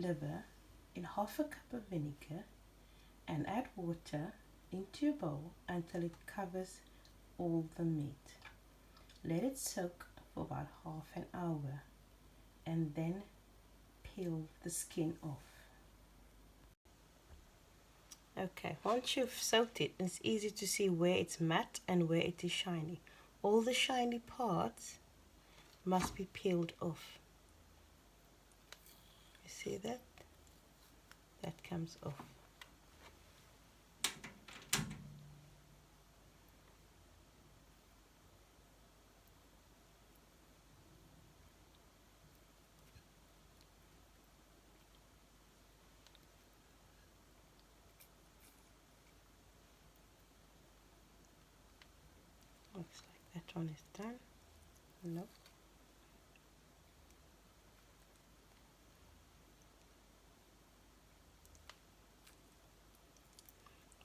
liver in half a cup of vinegar and add water into a bowl until it covers all the meat. Let it soak for about half an hour and then peel the skin off. Okay, once you've soaked it, it's easy to see where it's matte and where it is shiny. All the shiny parts must be peeled off. You see that? That comes off. Looks like that one is done. Nope.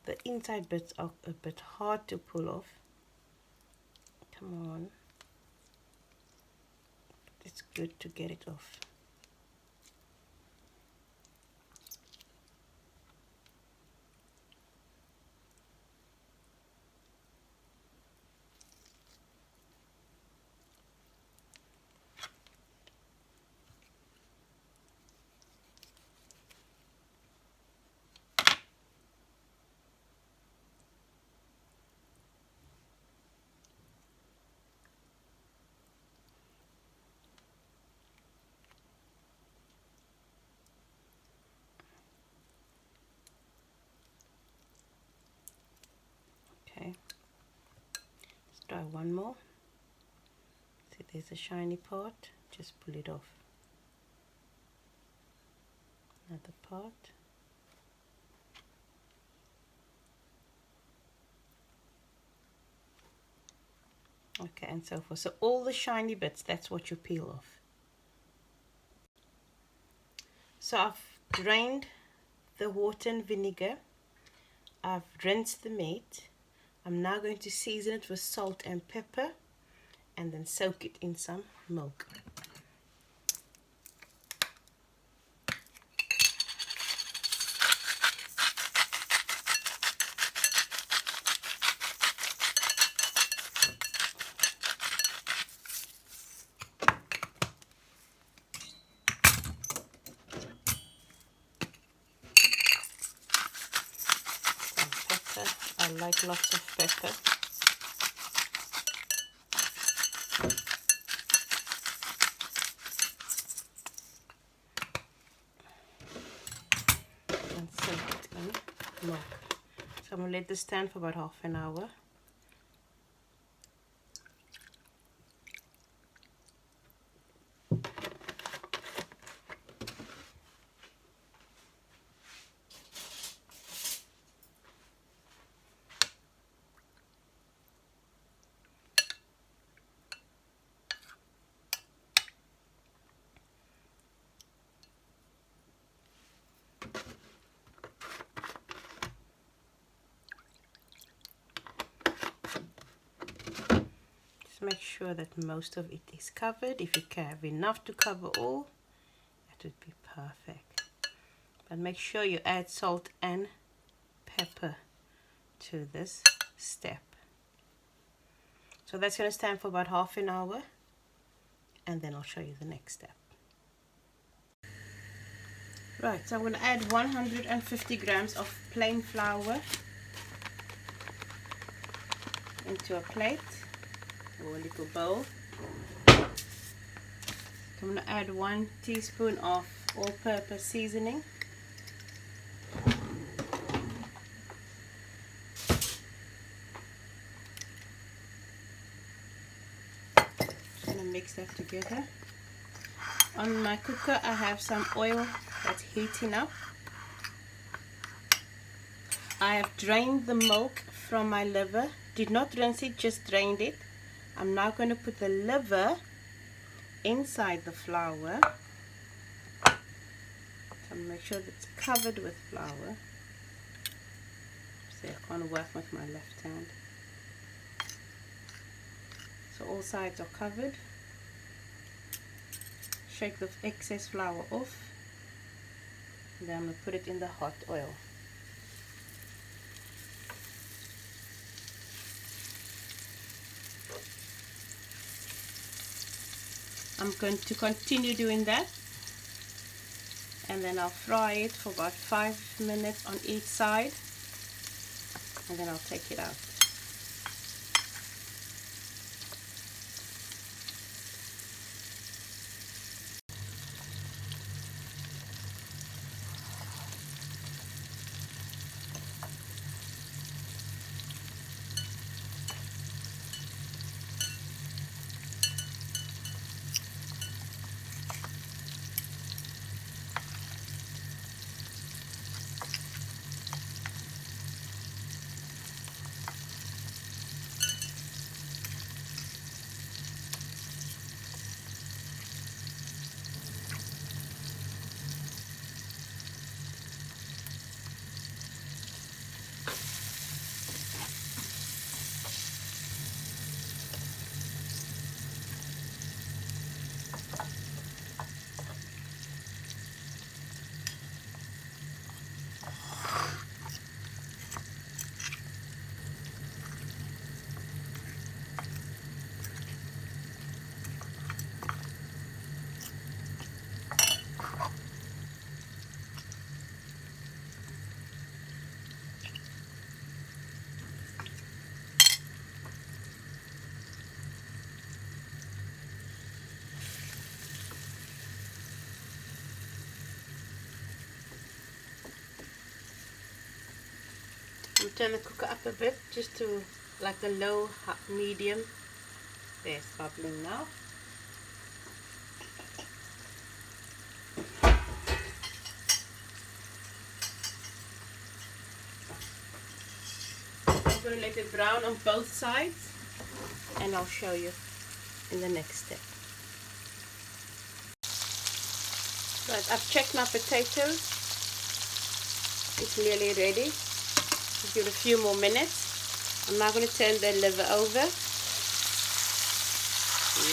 The inside bits are a bit hard to pull off. Come on. It's good to get it off. Okay, let's try one more. See, there's a shiny part, just pull it off. Another part. Okay, and so forth. So all the shiny bits, that's what you peel off. So I've drained the water and vinegar. I've rinsed the meat. I'm now going to season it with salt and pepper and then soak it in some milk. I like lots of pepper. And soak it in milk. So I'm going to let this stand for about half an hour. Make sure that most of it is covered. If you can have enough to cover all, that would be perfect. But make sure you add salt and pepper to this step. So that's going to stand for about half an hour, and then I'll show you the next step. Right, so I'm going to add 150 grams of plain flour into a plate or a little bowl. I'm going to add 1 teaspoon of all-purpose seasoning. Just going to mix that together. On my cooker I have some oil that's heating up. I have drained the milk from my liver. Did not rinse it, just drained it. I'm now going to put the liver inside the flour. So make sure that it's covered with flour. See, I can't work with my left hand. So all sides are covered. Shake the excess flour off. And then I'm going to put it in the hot oil. I'm going to continue doing that, and then I'll fry it for about 5 minutes on each side, and then I'll take it out. I'm turning the cooker up a bit, just to like a low, medium. There, it's bubbling now. I'm going to let it brown on both sides, and I'll show you in the next step. Right, I've checked my potatoes. It's nearly ready. Give it a few more minutes. I'm now going to turn the liver over.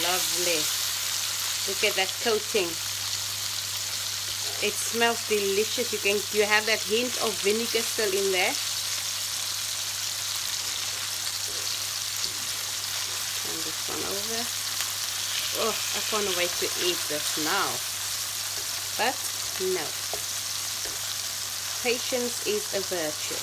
Lovely. Look at that coating. It smells delicious. You have that hint of vinegar still in there. Turn this one over. Oh, I can't wait to eat this now. But no. Patience is a virtue.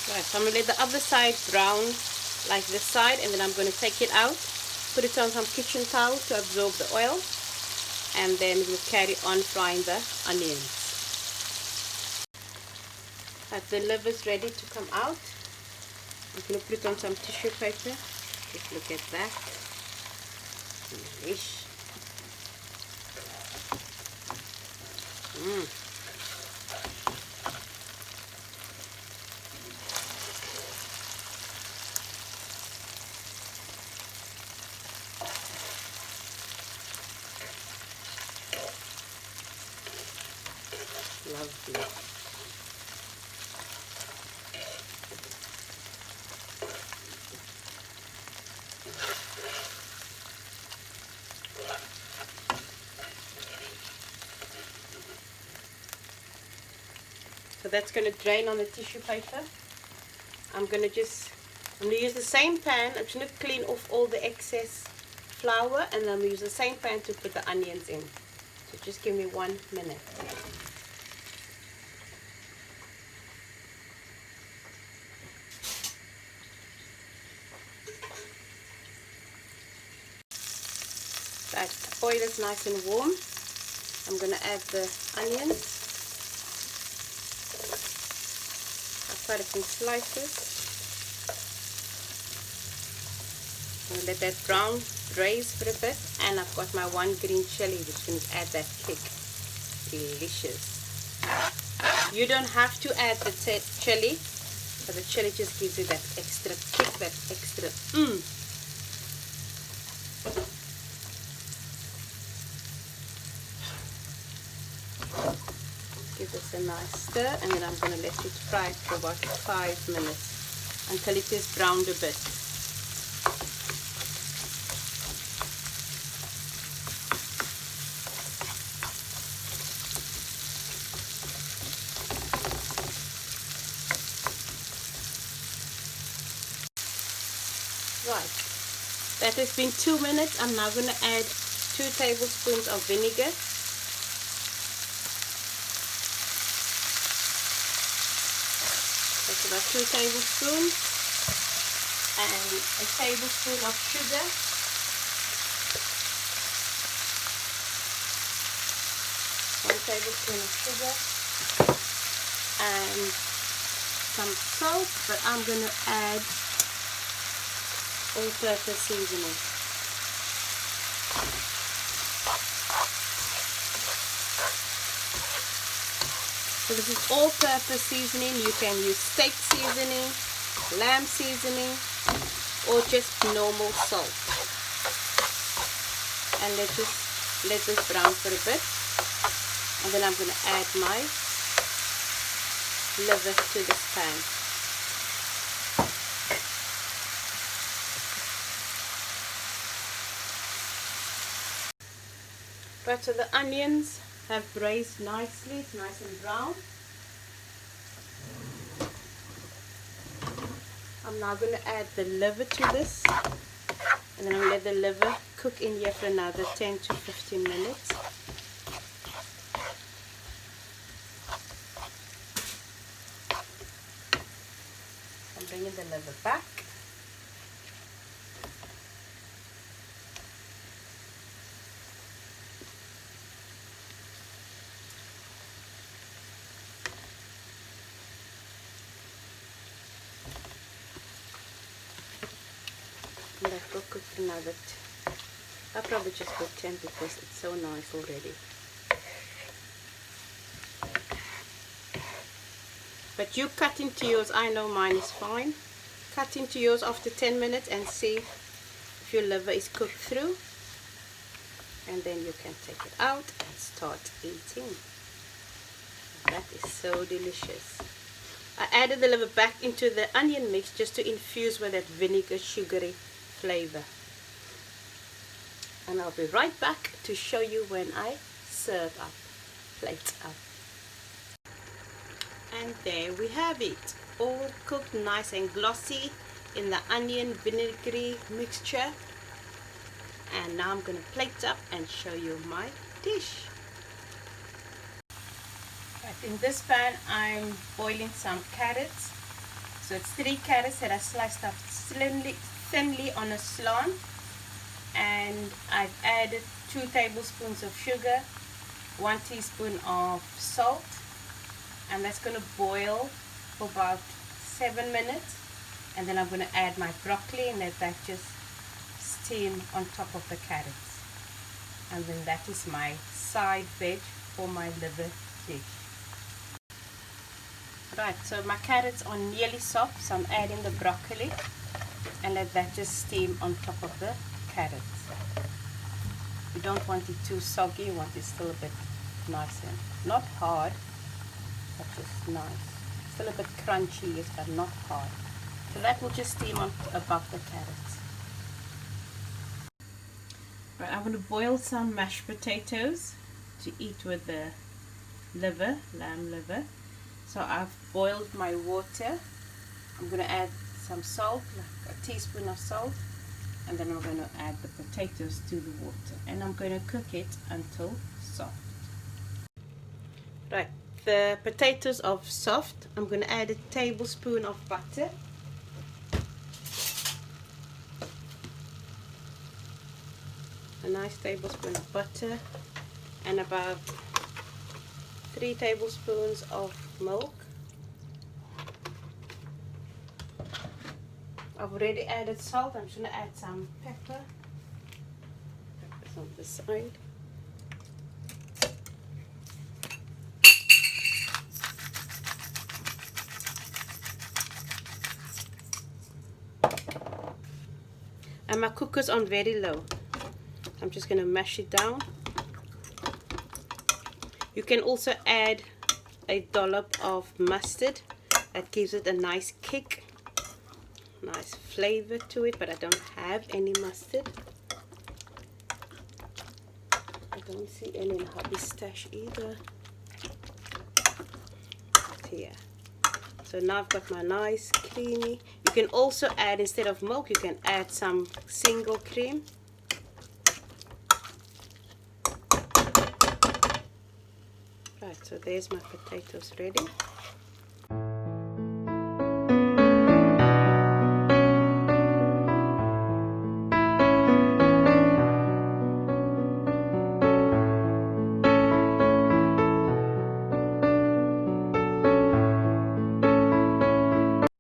Right, so I'm going to let the other side brown like this side, and then I'm going to take it out, put it on some kitchen towel to absorb the oil, and then we'll carry on frying the onions. Right, the liver's ready to come out. I'm going to put it on some tissue paper. Just look at that. Delish. Lovely. So that's going to drain on the tissue paper. I'm going to use the same pan. I'm just going to clean off all the excess flour, and then I'm going to use the same pan to put the onions in. So just give me 1 minute. Right, the oil is nice and warm. I'm going to add the onions. I've quite a few slices. I'm going to let that brown braise for a bit, and I've got my 1 green chili, which is going to add that kick. Delicious. You don't have to add the chili, but the chili just gives you that extra kick, that extra Give this a nice stir, and then I'm going to let it fry for about 5 minutes. until it is browned a bit. Right, that has been 2 minutes. I'm now going to add 2 tablespoons of vinegar. That's about 2 tablespoons. And a tablespoon of sugar. One tablespoon of sugar. And some salt, but I'm going to add all-purpose seasoning. So this is all-purpose seasoning. You can use steak seasoning, lamb seasoning, or just normal salt. And let this brown for a bit. And then I'm going to add my liver to this pan. Right, so the onions have braised nicely. It's nice and brown. I'm now going to add the liver to this, and then I'm going to let the liver cook in here for another 10 to 15 minutes. I'm bringing the liver back. And that will cook for another. I'll probably just put 10 because it's so nice already. But you cut into yours. I know mine is fine. Cut into yours after 10 minutes and see if your liver is cooked through. And then you can take it out and start eating. That is so delicious. I added the liver back into the onion mix just to infuse with that vinegar sugary flavor. And I'll be right back to show you when I serve up, plate up. And there we have it, all cooked nice and glossy in the onion vinegary mixture. And now I'm going to plate up and show you my dish. Right, in this pan I'm boiling some carrots. So it's 3 carrots that I sliced up thinly on a slant. And I've added 2 tablespoons of sugar, 1 teaspoon of salt, and that's going to boil for about 7 minutes. And then I'm going to add my broccoli and let that just steam on top of the carrots. And then that is my side veg for my liver dish. Right, so my carrots are nearly soft, so I'm adding the broccoli and let that just steam on top of the carrots. You don't want it too soggy, you want it still a bit nice and not hard, but just nice. Still a bit crunchy, yes, but not hard. So that will just steam on above the carrots. Right, I'm going to boil some mashed potatoes to eat with the liver, lamb liver. So I've boiled my water. I'm going to add some salt, like a teaspoon of salt, and then I'm going to add the potatoes to the water, and I'm going to cook it until soft. Right, the potatoes are soft. I'm going to add a tablespoon of butter. A nice tablespoon of butter, and about 3 tablespoons of milk. I've already added salt. I'm just going to add some pepper. Pepper's on the side. And my cooker's on very low. I'm just going to mash it down. You can also add a dollop of mustard. That gives it a nice kick. nice flavor to it, but I don't have any mustard. I don't see any in hubby's stash either. Here. So now I've got my nice creamy. You can also add, instead of milk, you can add some single cream. Right, so there's my potatoes ready.